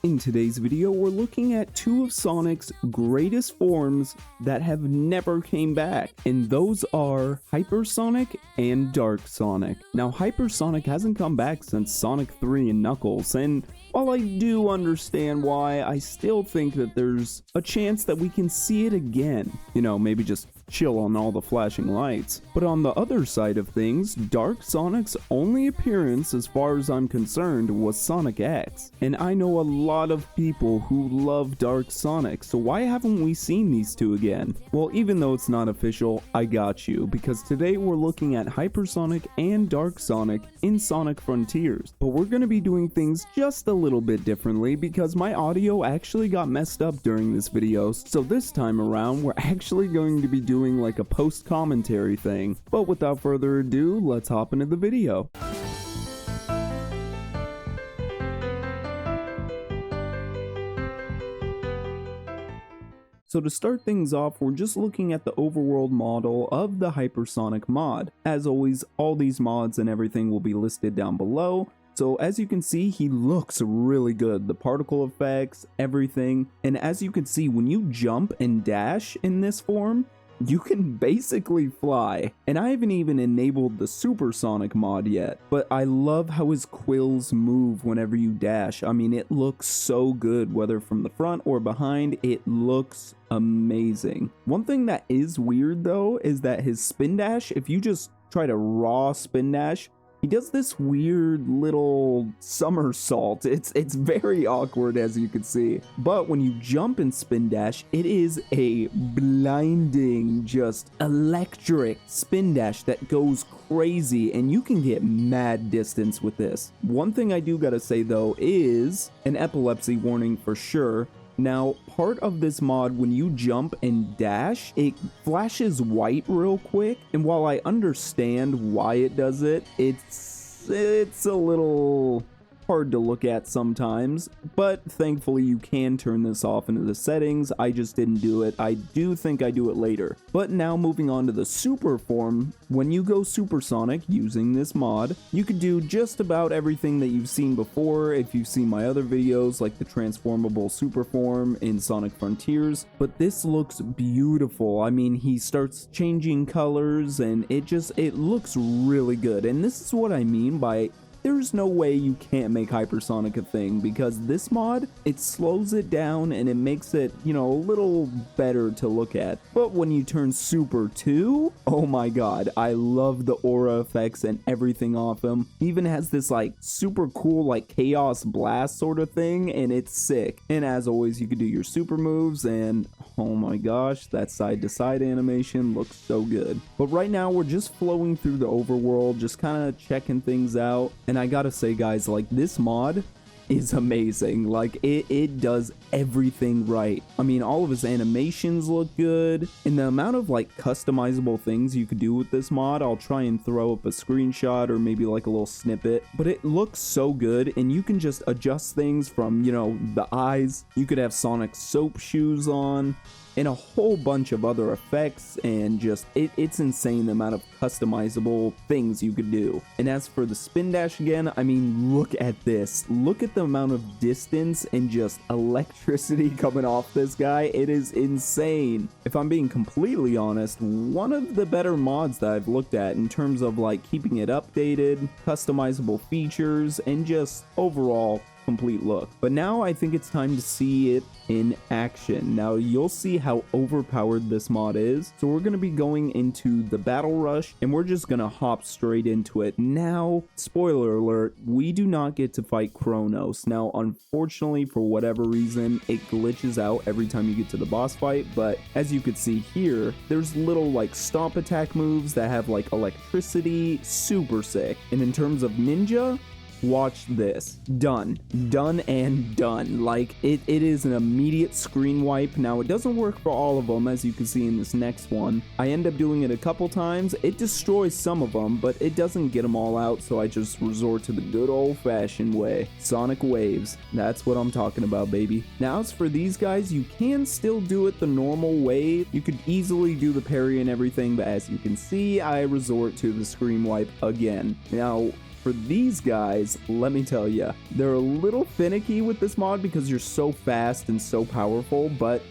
In today's video, we're looking at two of Sonic's greatest forms that have never came back, and those are Hypersonic and Dark Sonic. Now, Hypersonic hasn't come back since Sonic 3 and Knuckles, and while I do understand why, I still think that there's a chance that we can see it again. You know, maybe just chill on all the flashing lights. But on the other side of things, Dark Sonic's only appearance, as far as I'm concerned, was Sonic X. And I know a lot of people who love Dark Sonic, so why haven't we seen these two again? Well, even though it's not official, I got you, because today we're looking at Hypersonic and Dark Sonic in Sonic Frontiers. But we're going to be doing things just a little bit differently because my audio actually got messed up during this video, so this time around we're actually going to be doing like a post-commentary thing. But without further ado, let's hop into the video. So to start things off, we're just looking at the overworld model of the Hypersonic mod. As always, all these mods and everything will be listed down below. So as you can see, he looks really good. The particle effects, everything. And as you can see, when you jump and dash in this form, you can basically fly. And I haven't even enabled the Supersonic mod yet, but I love how his quills move whenever you dash. I mean, it looks so good, whether from the front or behind, it looks amazing. One thing that is weird though, is that his spin dash, if you just try to raw spin dash, he does this weird little somersault. It's very awkward, as you can see. But when you jump and spin dash, it is a blinding, just electric spin dash that goes crazy, and you can get mad distance with this. One thing I do gotta say though is an epilepsy warning for sure. Now, part of this mod, when you jump and dash, it flashes white real quick, and while I understand why it does it, it's a little hard to look at sometimes, but thankfully you can turn this off into the settings. I just didn't do it. I do think I do it later. But now moving on to the super form, when you go supersonic using this mod, you could do just about everything that you've seen before if you've seen my other videos, like the transformable super form in Sonic Frontiers. But this looks beautiful. I mean, he starts changing colors and it looks really good. And this is what I mean by there's no way you can't make Hypersonic a thing, because this mod, it slows it down and it makes it, you know, a little better to look at. But when you turn Super 2, oh my god, I love the aura effects and everything off him. He even has this like super cool like Chaos Blast sort of thing, and it's sick. And as always, you can do your super moves, and oh my gosh, that side to side animation looks so good. But right now we're just flowing through the overworld, just kind of checking things out. And I gotta say guys, like this mod is amazing. Like it does everything right. I mean, all of his animations look good, and the amount of like customizable things you could do with this mod, I'll try and throw up a screenshot or maybe like a little snippet, but it looks so good. And you can just adjust things from, you know, the eyes. You could have Sonic soap shoes on and a whole bunch of other effects, and just it's insane the amount of customizable things you could do. And as for the spin dash again, I mean, look at this. Look at the amount of distance and just electricity coming off this guy. It is insane. If I'm being completely honest, one of the better mods that I've looked at in terms of like keeping it updated, customizable features, and just overall complete look. But now I think it's time to see it in action. Now you'll see how overpowered this mod is. So we're going to be going into the battle rush, and we're just going to hop straight into it. Now, spoiler alert, we do not get to fight Kronos. Now, unfortunately, for whatever reason, it glitches out every time you get to the boss fight. But as you can see here, there's little like stomp attack moves that have like electricity, super sick. And in terms of ninja, watch this. Done and done. Like it is an immediate screen wipe. Now it doesn't work for all of them, as you can see in this next one. I end up doing it a couple times. It destroys some of them, but it doesn't get them all out, so I just resort to the good old-fashioned way. Sonic waves. That's what I'm talking about, baby. Now as for these guys, you can still do it the normal way. You could easily do the parry and everything, but as you can see, I resort to the screen wipe again. Now for these guys, let me tell you, they're a little finicky with this mod because you're so fast and so powerful, but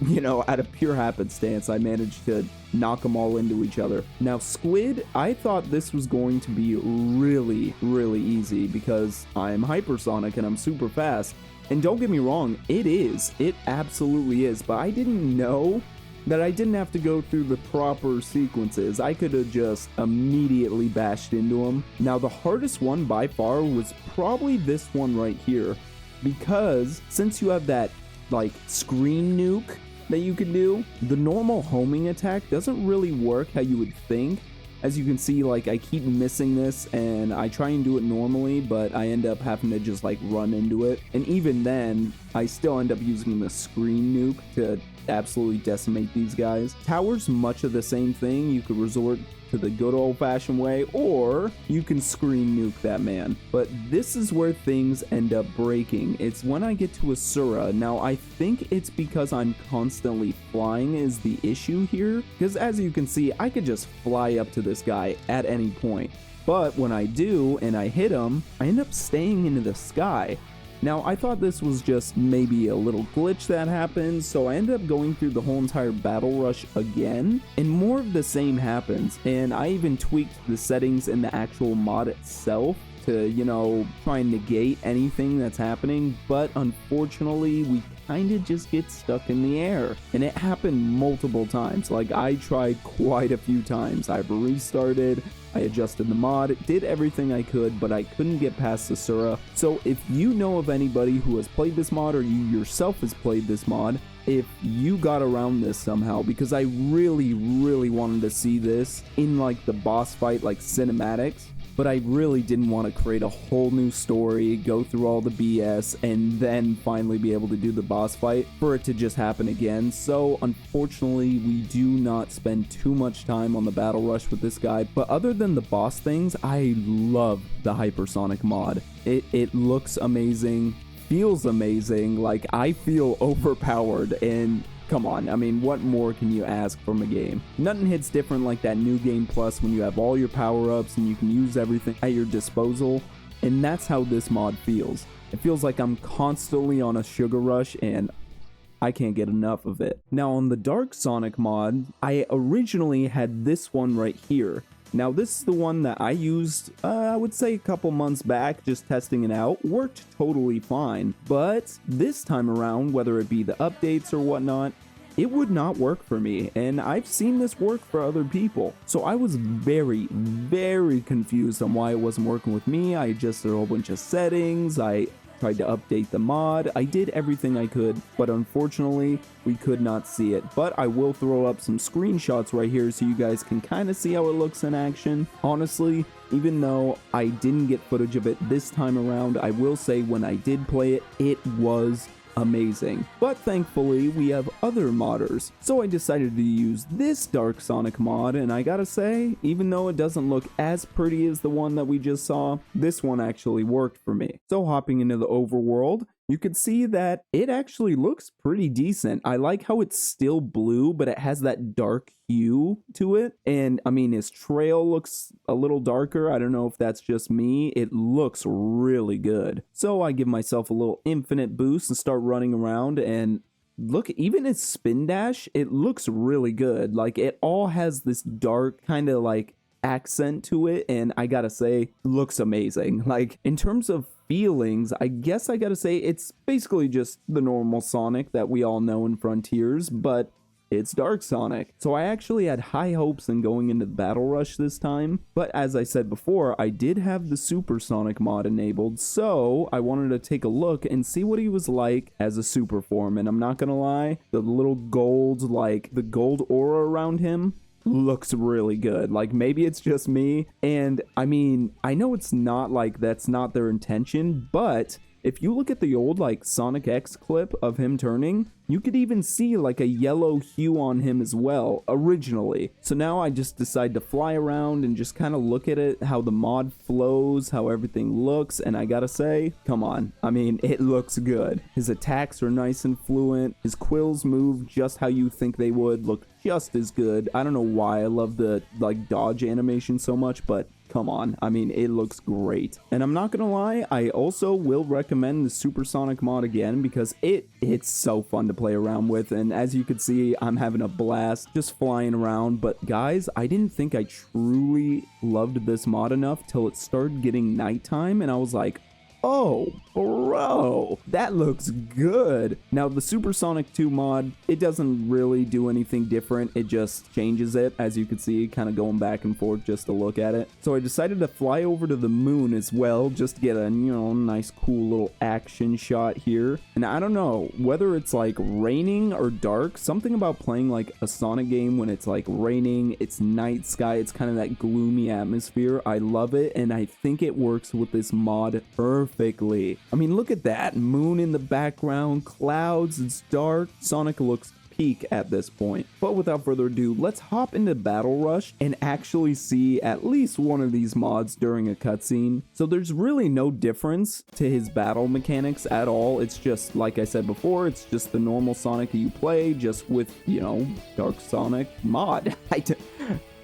you know, out of pure happenstance, I managed to knock them all into each other. Now, Squid, I thought this was going to be really, really easy because I'm hypersonic and I'm super fast. And don't get me wrong, it is. It absolutely is. But I didn't know that I didn't have to go through the proper sequences. I could have just immediately bashed into them. Now, the hardest one by far was probably this one right here, because since you have that like screen nuke that you can do, the normal homing attack doesn't really work how you would think. As you can see, like, I keep missing this and I try and do it normally, but I end up having to just like run into it, and even then I still end up using the screen nuke to absolutely decimate these guys. Tower's much of the same thing. You could resort to the good old-fashioned way, or you can screen nuke that man. But this is where things end up breaking. It's when I get to Asura. Now, I think it's because I'm constantly flying is the issue here, because as you can see, I could just fly up to this guy at any point. But when I do, and I hit him, I end up staying into the sky. Now, I thought this was just maybe a little glitch that happened, so I ended up going through the whole entire battle rush again, and more of the same happens, and I even tweaked the settings in the actual mod itself to, you know, try and negate anything that's happening, but unfortunately, we kind of just get stuck in the air, and it happened multiple times. Like, I tried quite a few times. I've restarted, I adjusted the mod, did everything I could, but I couldn't get past Asura. So if you know of anybody who has played this mod, or you yourself has played this mod, if you got around this somehow, because I really, really wanted to see this in like the boss fight, like cinematics, but I really didn't want to create a whole new story, go through all the BS, and then finally be able to do the boss fight for it to just happen again. So unfortunately, we do not spend too much time on the battle rush with this guy. But other than the boss things, I love the hypersonic mod. It looks amazing, feels amazing. Like, I feel overpowered, and come on, I mean, what more can you ask from a game? Nothing hits different like that New Game Plus when you have all your power-ups and you can use everything at your disposal, and that's how this mod feels. It feels like I'm constantly on a sugar rush, and I can't get enough of it. Now, on the Dark Sonic mod, I originally had this one right here. Now, this is the one that I used, I would say a couple months back, just testing it out. Worked totally fine. But this time around, whether it be the updates or whatnot, it would not work for me. And I've seen this work for other people. So I was very, very confused on why it wasn't working with me. I adjusted a whole bunch of settings. I tried to update the mod. I did everything I could, but unfortunately, we could not see it. But I will throw up some screenshots right here so you guys can kind of see how it looks in action. Honestly, even though I didn't get footage of it this time around, I will say when I did play it, it was amazing. But thankfully, we have other modders. So I decided to use this Dark Sonic mod, and I gotta say, even though it doesn't look as pretty as the one that we just saw, this one actually worked for me. So hopping into the overworld, you can see that it actually looks pretty decent. I like how it's still blue, but it has that dark hue to it. And I mean, his trail looks a little darker. I don't know if that's just me. It looks really good. So I give myself a little infinite boost and start running around, and look, even his spin dash, it looks really good. Like, it all has this dark kind of like accent to it, and I gotta say, looks amazing. Like, in terms of feelings, I guess I gotta say it's basically just the normal Sonic that we all know in Frontiers, but it's Dark Sonic. So I actually had high hopes in going into the Battle Rush this time, but as I said before, I did have the Super Sonic mod enabled, so I wanted to take a look and see what he was like as a super form. And I'm not gonna lie, the little gold, like the gold aura around him looks really good. Like, maybe it's just me, and I mean, I know it's not like that's not their intention, but if you look at the old like Sonic X clip of him turning, you could even see like a yellow hue on him as well originally. So now I just decide to fly around and just kind of look at it, how the mod flows, how everything looks, and I gotta say, come on, I mean, it looks good. His attacks are nice and fluent, his quills move just how you think they would, look just as good. I don't know why I love the like dodge animation so much, but come on. I mean, it looks great. And I'm not gonna lie, I also will recommend the Supersonic mod again because it's so fun to play around with. And as you can see, I'm having a blast just flying around. But guys, I didn't think I truly loved this mod enough till it started getting nighttime, and I was like, oh, bro, that looks good. Now, the Supersonic 2 mod, it doesn't really do anything different. It just changes it, as you can see, kind of going back and forth just to look at it. So I decided to fly over to the moon as well, just to get a, nice, cool little action shot here. And I don't know, whether it's like raining or dark, something about playing like a Sonic game when it's like raining, it's night sky, it's kind of that gloomy atmosphere. I love it, and I think it works with this mod perfectly. I mean, look at that. Moon in the background, clouds, it's dark. Sonic looks peak at this point. But without further ado, let's hop into Battle Rush and actually see at least one of these mods during a cutscene. So there's really no difference to his battle mechanics at all. It's just, like I said before, it's just the normal Sonic that you play, just with, Dark Sonic mod.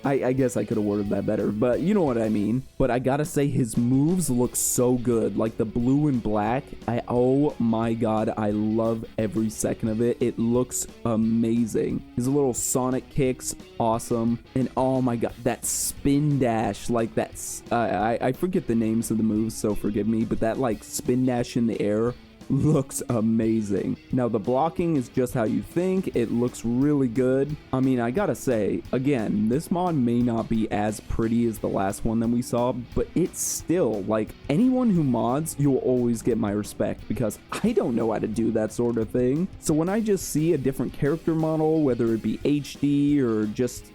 I guess I could have worded that better, but you know what I mean. But I gotta say, his moves look so good. Like the blue and black, oh my god, I love every second of it. It looks amazing. His little Sonic kicks, awesome. And oh my god, that spin dash, like that's, I forget the names of the moves, so forgive me, but that like spin dash in the air looks amazing. Now the blocking is just how you think. It looks really good. I mean, I gotta say, again, this mod may not be as pretty as the last one that we saw, but it's still, like, anyone who mods, you'll always get my respect because I don't know how to do that sort of thing. So when I just see a different character model, whether it be HD or just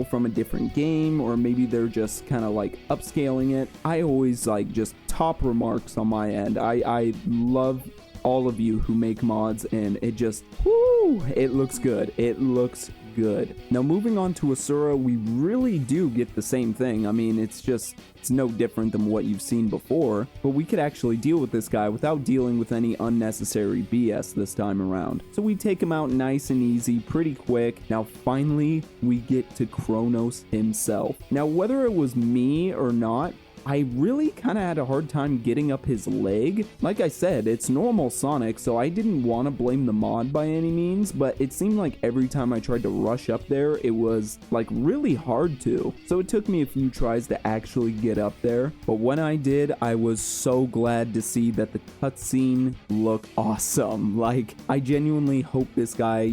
from a different game, or maybe they're just kind of like upscaling it, I always like just top remarks on my end. I love all of you who make mods, and it just, whoo, it looks good. It looks good. Now moving on to Asura, we really do get the same thing. I mean, it's no different than what you've seen before, but we could actually deal with this guy without dealing with any unnecessary BS this time around. So we take him out nice and easy, pretty quick. Now finally, we get to Kronos himself. Now whether it was me or not, I really kind of had a hard time getting up his leg. Like I said, it's normal Sonic, so I didn't want to blame the mod by any means, but it seemed like every time I tried to rush up there, it was like really hard to. So it took me a few tries to actually get up there, but when I did, I was so glad to see that the cutscene looked awesome. Like, I genuinely hope this guy,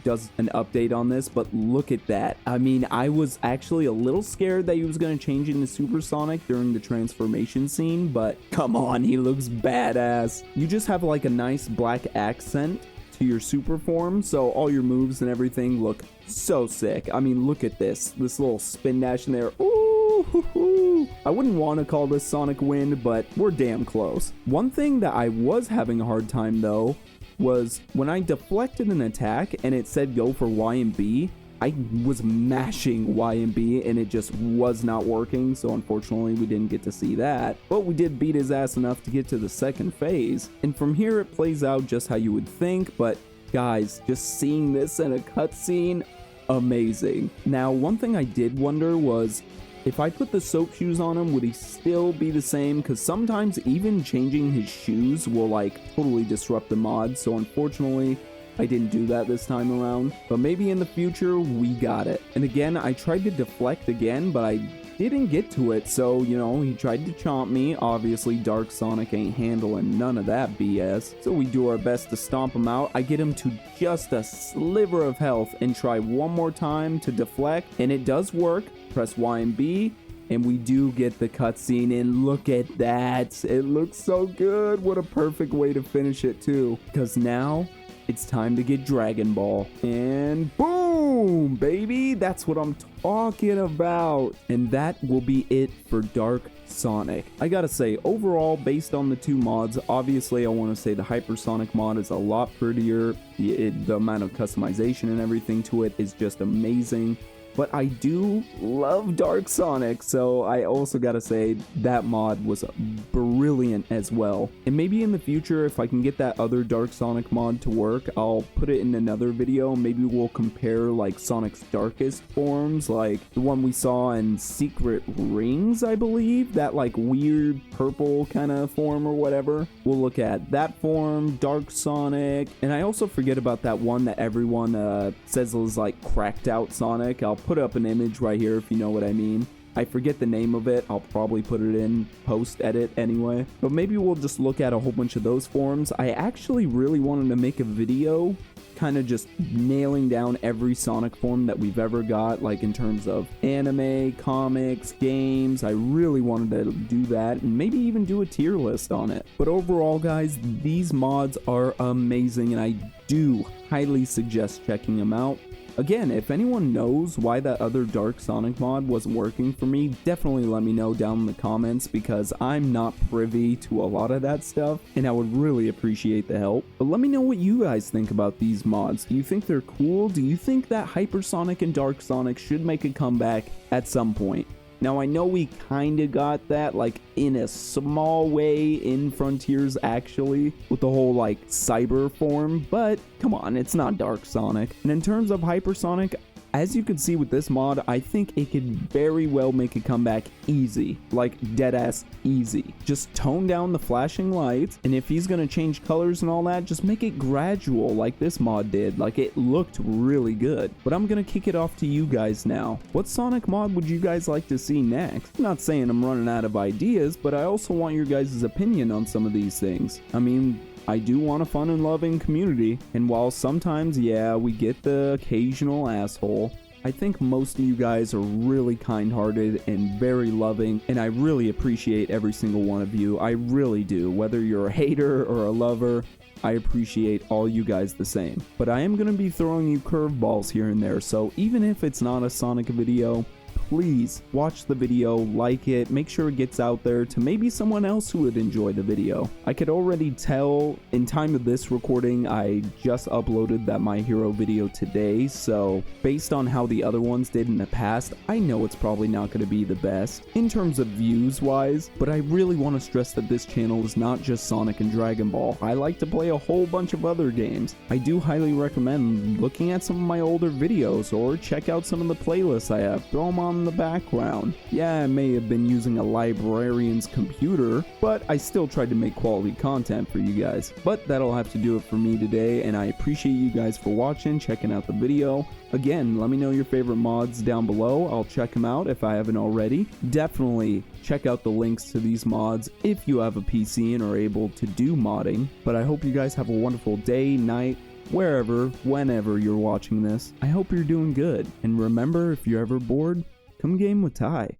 does an update on this, but look at that. I mean, I was actually a little scared that he was going to change into Supersonic during the transformation scene, but come on, he looks badass. You just have like a nice black accent to your super form, so all your moves and everything look so sick. I mean, look at this little spin dash in there. Ooh, hoo, hoo. I wouldn't want to call this Sonic Wind, but we're damn close. One thing that I was having a hard time though was when I deflected an attack and it said go for Y and B, I was mashing Y and B and it just was not working, so unfortunately we didn't get to see that. But we did beat his ass enough to get to the second phase, and from here it plays out just how you would think, but guys, just seeing this in a cutscene, amazing. Now, one thing I did wonder was, if I put the soap shoes on him, would he still be the same? Because sometimes even changing his shoes will like totally disrupt the mod, so unfortunately I didn't do that this time around, but maybe in the future we got it. And again, I tried to deflect again, but I didn't get to it, so he tried to chomp me. Obviously Dark Sonic ain't handling none of that BS, so we do our best to stomp him out. I get him to just a sliver of health and try one more time to deflect, and it does work. Press Y and B, and we do get the cutscene, and look at that. It looks so good. What a perfect way to finish it too, because now it's time to get Dragon Ball. And boom, baby, that's what I'm talking about. And that will be it for Dark Sonic. I gotta say, overall, based on the two mods, obviously I want to say the Hypersonic mod is a lot prettier. The amount of customization and everything to it is just amazing. but I do love Dark Sonic, so I also gotta say that mod was brilliant as well. And maybe in the future, if I can get that other Dark Sonic mod to work, I'll put it in another video. Maybe we'll compare like Sonic's darkest forms, like the one we saw in Secret Rings, I believe, that like weird purple kind of form or whatever. We'll look at that form, Dark Sonic, and I also forget about that one that everyone says is like cracked out Sonic. I'll put up an image right here if you know what I mean. I forget the name of it. I'll probably put it in post edit anyway. But maybe we'll just look at a whole bunch of those forms. I actually really wanted to make a video kind of just nailing down every Sonic form that we've ever got, like in terms of anime, comics, games. I really wanted to do that and maybe even do a tier list on it. But overall, guys, these mods are amazing and I do highly suggest checking them out. Again, if anyone knows why that other Dark Sonic mod wasn't working for me, definitely let me know down in the comments, because I'm not privy to a lot of that stuff and I would really appreciate the help. But let me know what you guys think about these mods. Do you think they're cool? Do you think that Hypersonic and Dark Sonic should make a comeback at some point? Now, I know we kind of got that, like, in a small way in Frontiers, actually, with the whole, like, cyber form, but come on, it's not Dark Sonic. And in terms of Hypersonic, as you can see with this mod, I think it could very well make a comeback easy, like deadass easy. Just tone down the flashing lights, and if he's gonna change colors and all that, just make it gradual like this mod did. Like, it looked really good. But I'm gonna kick it off to you guys now. What Sonic mod would you guys like to see next? I'm not saying I'm running out of ideas, but I also want your guys' opinion on some of these things. I mean, I do want a fun and loving community, and while sometimes, yeah, we get the occasional asshole, I think most of you guys are really kind-hearted and very loving, and I really appreciate every single one of you. I really do. Whether you're a hater or a lover, I appreciate all you guys the same. But I am going to be throwing you curveballs here and there, so even if it's not a Sonic video, please watch the video, like it, make sure it gets out there to maybe someone else who would enjoy the video. I could already tell in time of this recording, I just uploaded that My Hero video today, so based on how the other ones did in the past, I know it's probably not going to be the best in terms of views wise, but I really want to stress that this channel is not just Sonic and Dragon Ball. I like to play a whole bunch of other games. I do highly recommend looking at some of my older videos or check out some of the playlists I have. Throw them on the background. Yeah, I may have been using a librarian's computer, but I still tried to make quality content for you guys. But that'll have to do it for me today, and I appreciate you guys for watching, checking out the video. Again, let me know your favorite mods down below. I'll check them out if I haven't already. Definitely check out the links to these mods if you have a PC and are able to do modding. But I hope you guys have a wonderful day, night, wherever, whenever you're watching this. I hope you're doing good. And remember, if you're ever bored, come game with Ty.